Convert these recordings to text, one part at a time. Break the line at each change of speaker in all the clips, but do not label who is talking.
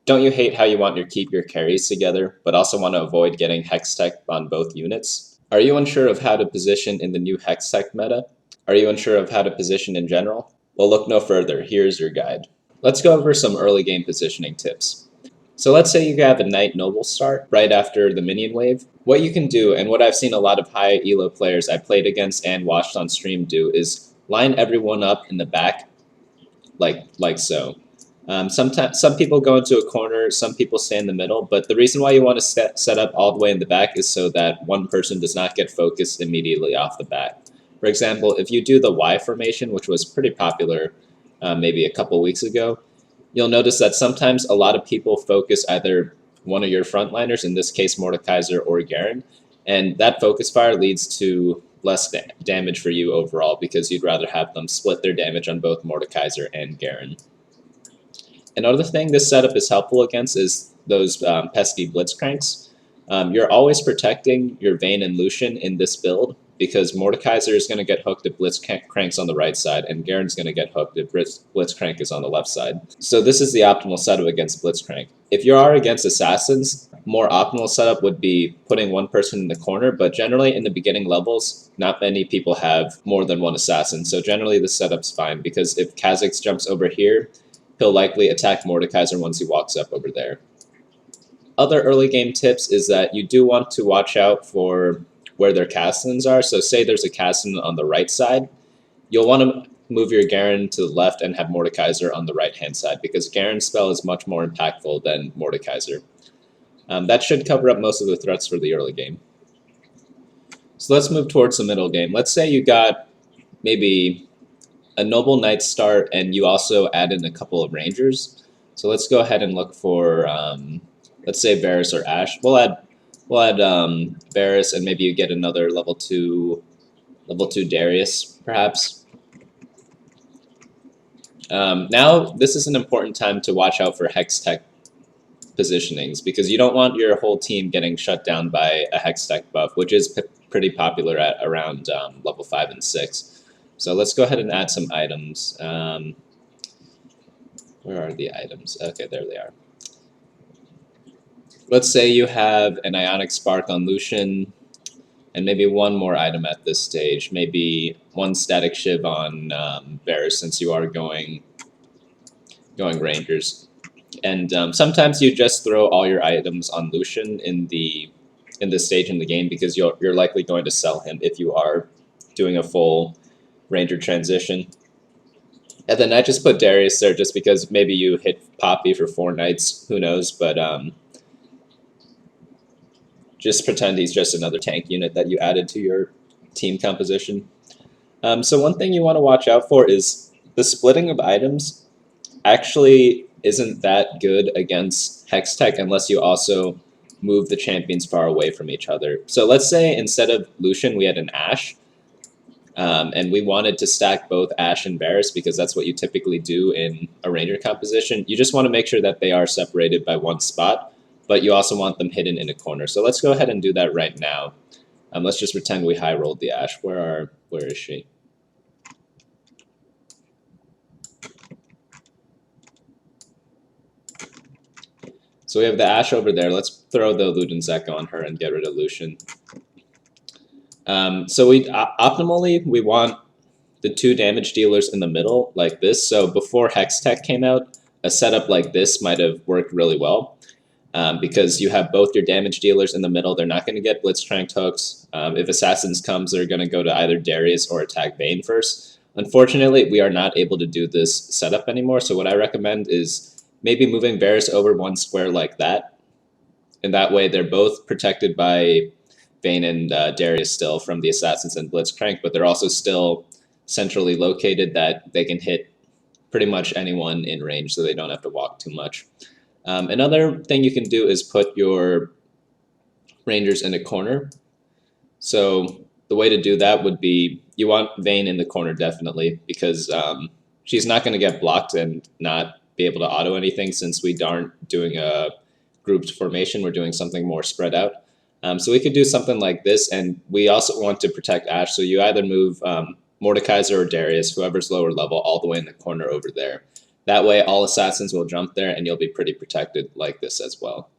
Don't you hate how you want to keep your carries together, but also want to avoid getting Hextech on both units? Are you unsure of how to position in the new Hextech meta? Are you unsure of how to position in general? Well, look no further. Here's your guide. Let's go over some early game positioning tips. So let's say you have a Knight Noble start right after the minion wave. What you can do, and what I've seen a lot of high elo players I played against and watched on stream do, is line everyone up in the back like so. Sometimes some people go into a corner, some people stay in the middle, but the reason why you want to set up all the way in the back is so that one person does not get focused immediately off the bat. For example, if you do the Y formation, which was pretty popular maybe a couple weeks ago, you'll notice that sometimes a lot of people focus either one of your frontliners, in this case Mordekaiser or Garen, and that focus fire leads to less damage for you overall because you'd rather have them split their damage on both Mordekaiser and Garen. Another thing this setup is helpful against is those pesky Blitzcranks. You're always protecting your Vayne and Lucian in this build because Mordekaiser is going to get hooked if Blitzcrank's on the right side, and Garen's going to get hooked if Blitzcrank is on the left side. So this is the optimal setup against Blitzcrank. If you are against Assassins, more optimal setup would be putting one person in the corner, but generally in the beginning levels, not many people have more than one Assassin, so generally the setup's fine, because if Kha'Zix jumps over here, he'll likely attack Mordekaiser once he walks up over there. Other early game tips is that you do want to watch out for where their castings are. So say there's a casting on the right side, you'll want to move your Garen to the left and have Mordekaiser on the right-hand side, because Garen's spell is much more impactful than Mordekaiser. That should cover up most of the threats for the early game. So let's move towards the middle game. Let's say you got maybe a Noble Knight start and you also add in a couple of Rangers. So let's go ahead and look for, let's say Varus or Ashe. We'll add Varus, and maybe you get another level 2 Darius, perhaps. Now, this is an important time to watch out for Hextech positionings, because you don't want your whole team getting shut down by a Hextech buff, which is pretty popular at around level 5 and 6. So let's go ahead and add some items. Where are the items? Okay, there they are. Let's say you have an Ionic Spark on Lucian, and maybe one more item at this stage. Maybe one Static Shiv on Varus, since you are going Rangers. And sometimes you just throw all your items on Lucian in this stage in the game, because you're likely going to sell him if you are doing a full Ranger transition. And then I just put Darius there just because maybe you hit Poppy for 4 Knights, who knows, but just pretend he's just another tank unit that you added to your team composition. So one thing you want to watch out for is the splitting of items actually isn't that good against Hextech unless you also move the champions far away from each other. So let's say instead of Lucian we had an Ashe, and we wanted to stack both Ashe and Varus because that's what you typically do in a Ranger composition. You just want to make sure that they are separated by one spot, but you also want them hidden in a corner. So let's go ahead and do that right now. Let's just pretend we high rolled the Ashe. Where is she? So we have the Ashe over there. Let's throw the Ludenzek on her and get rid of Lucian. So optimally, we want the 2 damage dealers in the middle like this. So before Hextech came out, a setup like this might have worked really well, because you have both your damage dealers in the middle. They're not going to get Blitzcrank hooks. If Assassins comes, they're going to go to either Darius or attack Vayne first. Unfortunately, we are not able to do this setup anymore, so what I recommend is maybe moving Varus over 1 square like that. And that way they're both protected by Vayne and Darius still from the Assassins and Blitzcrank, but they're also still centrally located that they can hit pretty much anyone in range, so they don't have to walk too much. Another thing you can do is put your Rangers in a corner. So the way to do that would be, you want Vayne in the corner definitely, because she's not going to get blocked and not be able to auto anything, since we aren't doing a grouped formation, we're doing something more spread out. So we could do something like this, and we also want to protect Ashe, so you either move Mordekaiser or Darius, whoever's lower level, all the way in the corner over there. That way all assassins will jump there and you'll be pretty protected like this as well.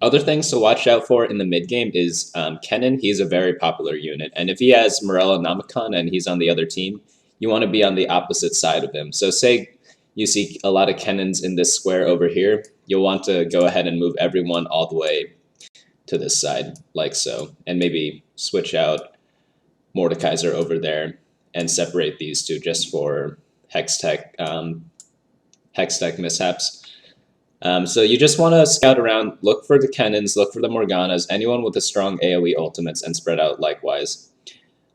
Other things to watch out for in the mid game is Kennen. He's a very popular unit, and if he has Morella Namicon and he's on the other team, you want to be on the opposite side of him. So say you see a lot of Kennens in this square over here, you'll want to go ahead and move everyone all the way to this side, like so, and maybe switch out Mordekaiser over there and separate these two just for Hextech mishaps. So you just want to scout around, look for the Kennens, look for the Morganas, anyone with a strong AoE ultimates, and spread out likewise.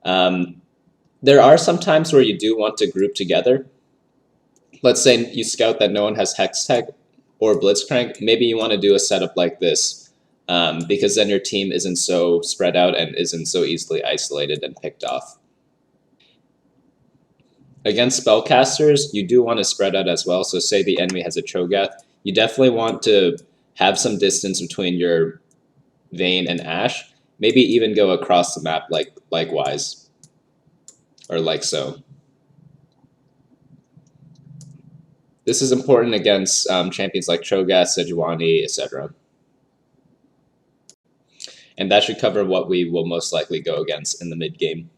There are some times where you do want to group together. Let's say you scout that no one has Hextech or Blitzcrank. Maybe you want to do a setup like this, because then your team isn't so spread out and isn't so easily isolated and picked off. Against spellcasters, you do want to spread out as well. So say the enemy has a Cho'Gath, you definitely want to have some distance between your Vayne and Ashe. Maybe even go across the map likewise, or like so. This is important against champions like Cho'Gath, Sejuani, etc. And that should cover what we will most likely go against in the mid game.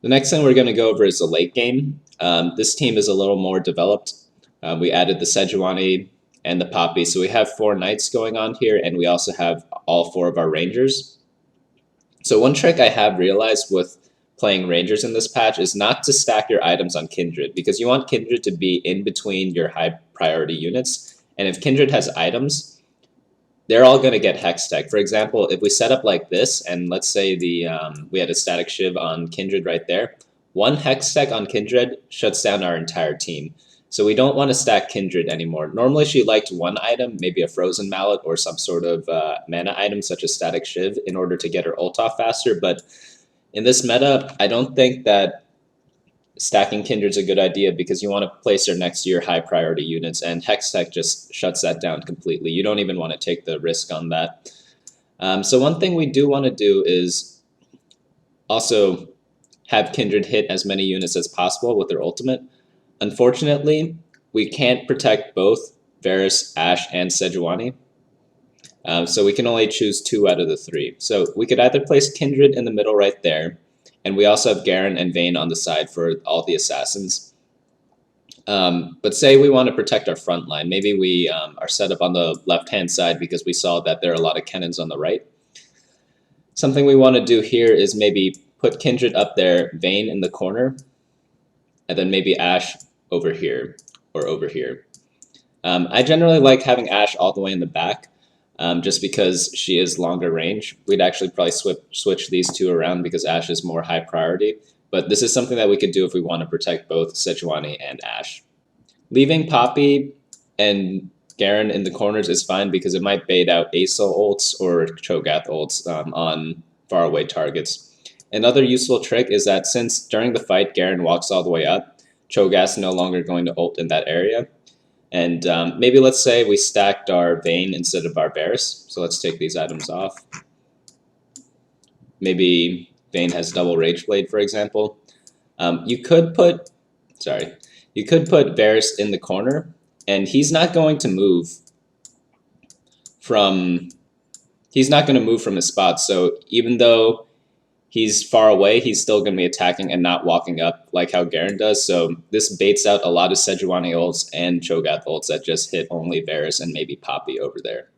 The next thing we're going to go over is the late game. This team is a little more developed. We added the Sejuani and the Poppy, so we have 4 knights going on here, and we also have all 4 of our rangers. So one trick I have realized with playing rangers in this patch is not to stack your items on Kindred, because you want Kindred to be in between your high priority units, and if Kindred has items, they're all going to get Hextech. For example, if we set up like this, and let's say we had a static Shiv on Kindred right there, 1 Hextech on Kindred shuts down our entire team. So we don't want to stack Kindred anymore. Normally she liked 1 item, maybe a Frozen Mallet or some sort of mana item such as Static Shiv in order to get her ult off faster, but in this meta, I don't think that stacking Kindred's a good idea because you want to place her next to your high priority units, and Hextech just shuts that down completely. You don't even want to take the risk on that. So one thing we do want to do is also have Kindred hit as many units as possible with their ultimate. Unfortunately, we can't protect both Varus, Ashe, and Sejuani. So we can only choose 2 out of the 3. So we could either place Kindred in the middle right there, and we also have Garen and Vayne on the side for all the assassins. But say we want to protect our front line. Maybe we are set up on the left-hand side because we saw that there are a lot of cannons on the right. Something we want to do here is maybe put Kindred up there, Vayne in the corner, and then maybe Ashe over here or over here. I generally like having Ashe all the way in the back, just because she is longer range. We'd actually probably switch these 2 around because Ashe is more high priority, but this is something that we could do if we want to protect both Sejuani and Ashe. Leaving Poppy and Garen in the corners is fine because it might bait out Aesol ults or Cho'Gath ults on faraway targets. Another useful trick is that since during the fight Garen walks all the way up, Cho'Gath's no longer going to ult in that area. And maybe let's say we stacked our Vayne instead of our Varus. So let's take these items off. Maybe Vayne has double Rage Blade, for example. You could put Varus in the corner, and he's not going to move from his spot. So even though he's far away, he's still going to be attacking and not walking up like how Garen does. So this baits out a lot of Sejuani ults and Cho'Gath ults that just hit only Varus and maybe Poppy over there.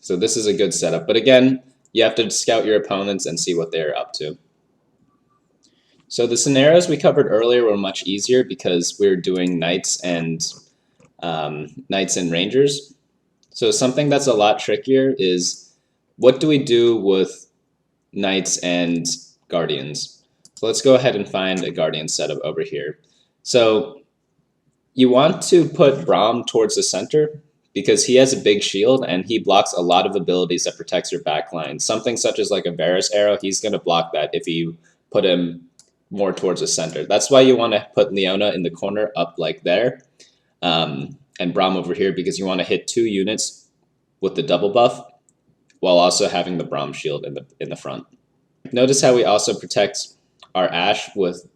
So this is a good setup. But again, you have to scout your opponents and see what they're up to. So the scenarios we covered earlier were much easier because we were doing Knights and Rangers. So something that's a lot trickier is what do we do with Knights and Guardians? So let's go ahead and find a Guardian setup over here. So you want to put Braum towards the center because he has a big shield and he blocks a lot of abilities that protects your backline. Something such as like a Varus arrow, he's going to block that if you put him more towards the center. That's why you want to put Leona in the corner up like there, and Braum over here because you want to hit 2 units with the double buff while also having the Braum shield in the front. Notice how we also protect our Ashe with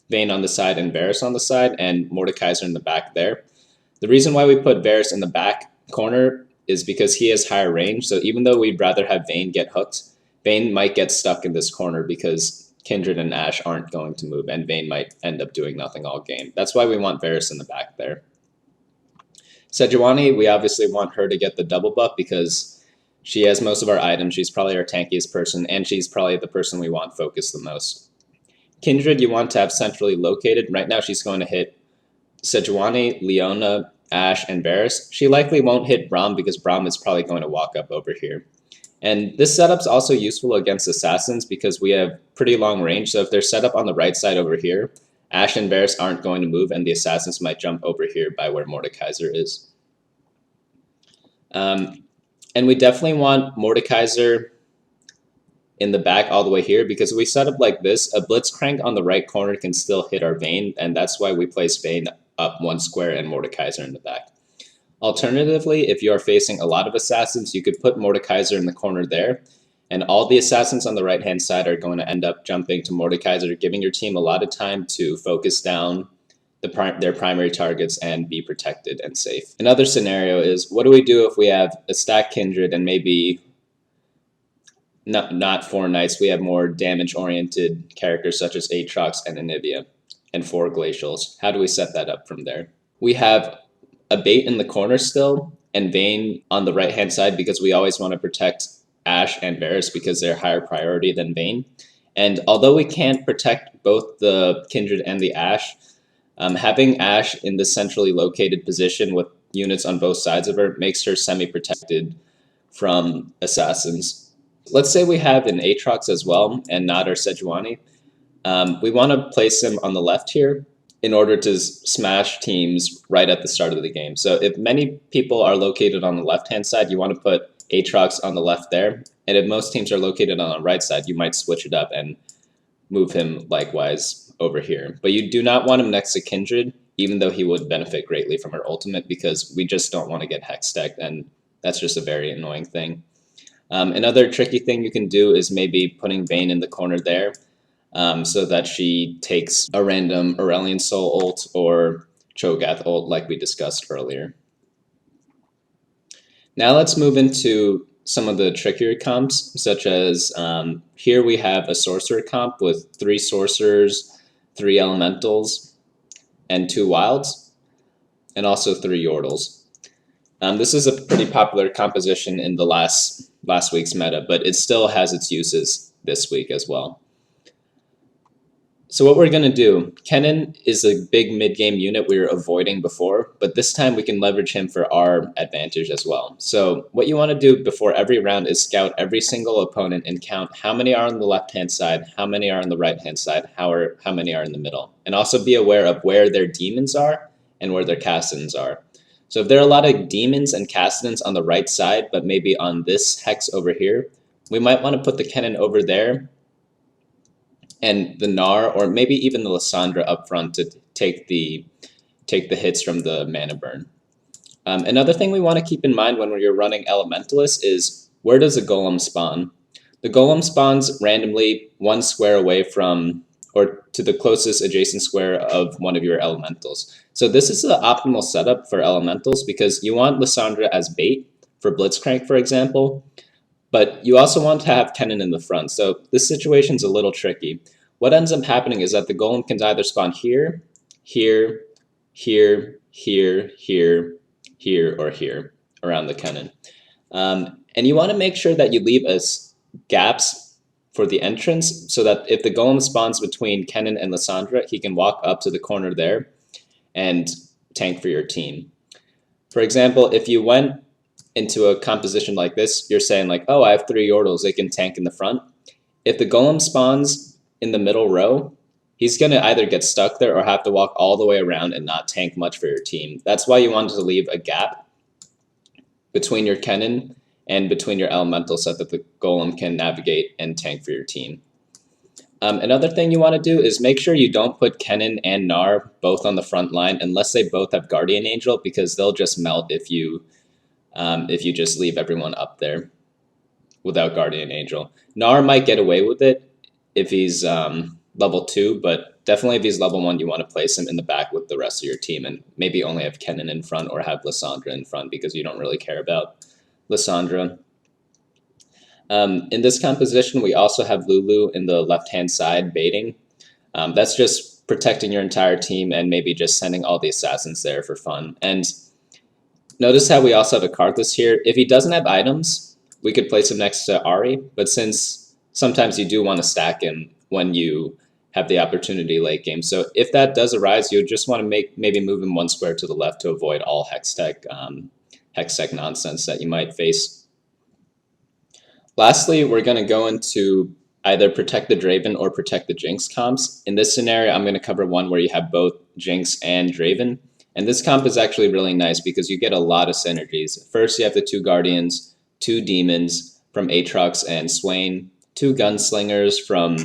Vayne on the side and Varus on the side, and Mordekaiser in the back there. The reason why we put Varus in the back corner is because he has higher range, so even though we'd rather have Vayne get hooked, Vayne might get stuck in this corner because Kindred and Ashe aren't going to move, and Vayne might end up doing nothing all game. That's why we want Varus in the back there. Sejuani, we obviously want her to get the double buff because she has most of our items, she's probably our tankiest person, and she's probably the person we want focused the most. Kindred, you want to have centrally located. Right now she's going to hit Sejuani, Leona, Ashe, and Varus. She likely won't hit Braum because Braum is probably going to walk up over here. And this setup's also useful against assassins because we have pretty long range, so if they're set up on the right side over here, Ashe and Varus aren't going to move, and the assassins might jump over here by where Mordekaiser is. And we definitely want Mordekaiser in the back all the way here, because if we set up like this, a Blitzcrank on the right corner can still hit our Vayne, and that's why we place Vayne up one square and Mordekaiser in the back. Alternatively, if you are facing a lot of assassins, you could put Mordekaiser in the corner there, and all the assassins on the right-hand side are going to end up jumping to Mordekaiser, giving your team a lot of time to focus down their primary targets and be protected and safe. Another scenario is, what do we do if we have a stack Kindred and maybe not 4 Knights, we have more damage-oriented characters such as Aatrox and Anivia, and 4 Glacials? How do we set that up from there? We have a bait in the corner still, and Vayne on the right-hand side because we always want to protect Ashe and Varus because they're higher priority than Vayne. And although we can't protect both the Kindred and the Ashe, having Ashe in the centrally located position with units on both sides of her makes her semi-protected from assassins. Let's say we have an Aatrox as well and not our Sejuani. We want to place him on the left here in order to smash teams right at the start of the game. So if many people are located on the left-hand side, you want to put Aatrox on the left there. And if most teams are located on the right side, you might switch it up and move him likewise over here. But you do not want him next to Kindred, even though he would benefit greatly from her ultimate, because we just don't want to get Hextech, and that's just a very annoying thing. Another tricky thing you can do is maybe putting Vayne in the corner there, so that she takes a random Aurelion Soul ult or Cho'Gath ult like we discussed earlier. Now let's move into some of the trickier comps, such as here we have a Sorcerer comp with 3 Sorcerers, 3 Elementals, and 2 Wilds, and also 3 Yordles. This is a pretty popular composition in the last week's meta, but it still has its uses this week as well. So what we're going to do, Kennen is a big mid-game unit we were avoiding before, but this time we can leverage him for our advantage as well. So what you want to do before every round is scout every single opponent and count how many are on the left-hand side, how many are on the right-hand side, how many are in the middle. And also be aware of where their demons are and where their Kassadins are. So if there are a lot of demons and Kassadins on the right side, but maybe on this hex over here, we might want to put the Kennen over there, and the Gnar, or maybe even the Lissandra up front to take the hits from the mana burn. Another thing we want to keep in mind when you're running Elementalist is, where does a Golem spawn? The Golem spawns randomly 1 square away from, or to the closest adjacent square of one of your Elementals. So this is the optimal setup for Elementals because you want Lissandra as bait for Blitzcrank, for example, but you also want to have Kennen in the front. So this situation's a little tricky. What ends up happening is that the Golem can either spawn here, here, here, here, here, here, or here around the Kennen. And you want to make sure that you leave us gaps for the entrance so that if the Golem spawns between Kennen and Lissandra, he can walk up to the corner there and tank for your team. For example, if you went into a composition like this, you're saying like, oh, I have 3 Yordles, they can tank in the front. If the Golem spawns in the middle row, he's going to either get stuck there or have to walk all the way around and not tank much for your team. That's why you wanted to leave a gap between your Kennen and between your Elemental so that the Golem can navigate and tank for your team. Another thing you want to do is make sure you don't put Kennen and Gnar both on the front line unless they both have Guardian Angel, because they'll just melt if you just leave everyone up there without Guardian Angel. Gnar might get away with it if he's level 2, but definitely if he's level 1, you want to place him in the back with the rest of your team and maybe only have Kennen in front or have Lissandra in front because you don't really care about Lissandra. In this composition, we also have Lulu in the left-hand side baiting. That's just protecting your entire team and maybe just sending all the assassins there for fun. And notice how we also have a card list here. If he doesn't have items, we could place him next to Ahri, but since sometimes you do want to stack him when you have the opportunity late game. So if that does arise, you just want to maybe move him 1 square to the left to avoid all Hextech nonsense that you might face. Lastly, we're going to go into either protect the Draven or protect the Jinx comps. In this scenario, I'm going to cover one where you have both Jinx and Draven. And this comp is actually really nice because you get a lot of synergies. First, you have the 2 Guardians, 2 Demons from Aatrox and Swain, 2 Gunslingers from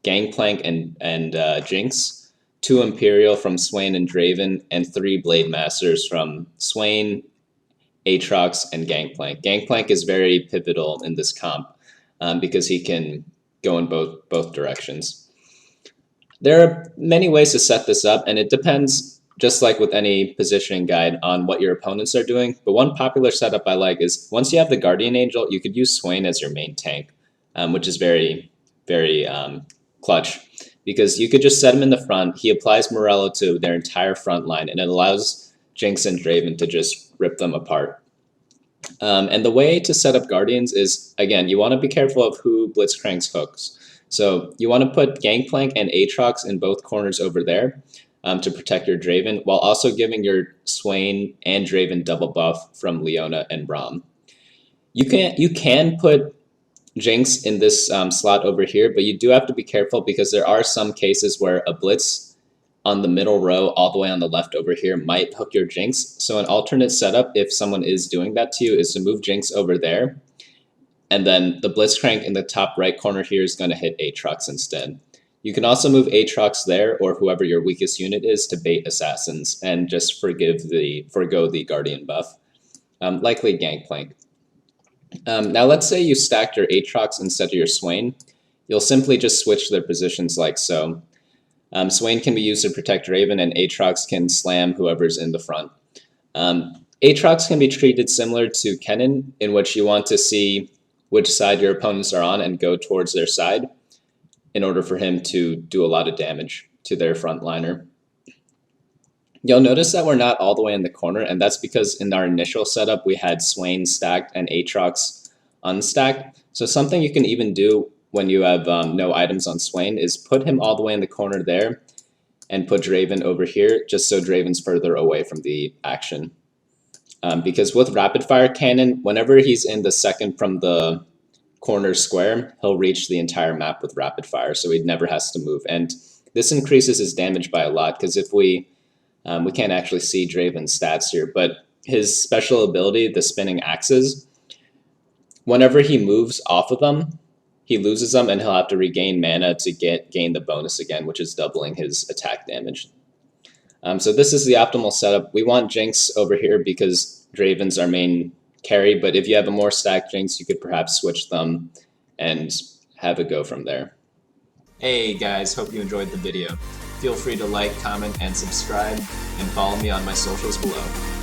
Gangplank and Jinx, 2 Imperial from Swain and Draven, and 3 Blade Masters from Swain, Aatrox, and Gangplank. Gangplank is very pivotal in this comp because he can go in both directions. There are many ways to set this up, and it depends, just like with any positioning guide, on what your opponents are doing. But one popular setup I like is once you have the Guardian Angel, you could use Swain as your main tank, which is very, very clutch. Because you could just set him in the front, he applies Morello to their entire front line, and it allows Jinx and Draven to just rip them apart. And the way to set up Guardians is, again, you want to be careful of who Blitzcrank's hooks. So you want to put Gangplank and Aatrox in both corners over there to protect your Draven, while also giving your Swain and Draven double buff from Leona and Braum. You can put Jinx in this slot over here, but you do have to be careful because there are some cases where a Blitz on the middle row all the way on the left over here might hook your Jinx. So an alternate setup, if someone is doing that to you, is to move Jinx over there, and then the Blitzcrank in the top right corner here is going to hit Aatrox instead. You can also move Aatrox there, or whoever your weakest unit is, to bait assassins and just forgo the Guardian buff, likely Gangplank. Now let's say you stacked your Aatrox instead of your Swain. You'll simply just switch their positions like so. Swain can be used to protect Draven, and Aatrox can slam whoever's in the front. Aatrox can be treated similar to Kennen, in which you want to see which side your opponents are on and go towards their side in order for him to do a lot of damage to their frontliner. You'll notice that we're not all the way in the corner, and that's because in our initial setup we had Swain stacked and Aatrox unstacked. So something you can even do when you have no items on Swain is put him all the way in the corner there and put Draven over here just so Draven's further away from the action. Because with Rapid Fire Cannon, whenever he's in the second from the corner square, he'll reach the entire map with Rapid Fire, so he never has to move. And this increases his damage by a lot because if we can't actually see Draven's stats here, but his special ability, the Spinning Axes, whenever he moves off of them, he loses them and he'll have to regain mana to gain the bonus again, which is doubling his attack damage. So this is the optimal setup. We want Jinx over here because Draven's our main carry, but if you have a more stacked Jinx, you could perhaps switch them and have a go from there. Hey guys, hope you enjoyed the video. Feel free to like, comment, and subscribe, and follow me on my socials below.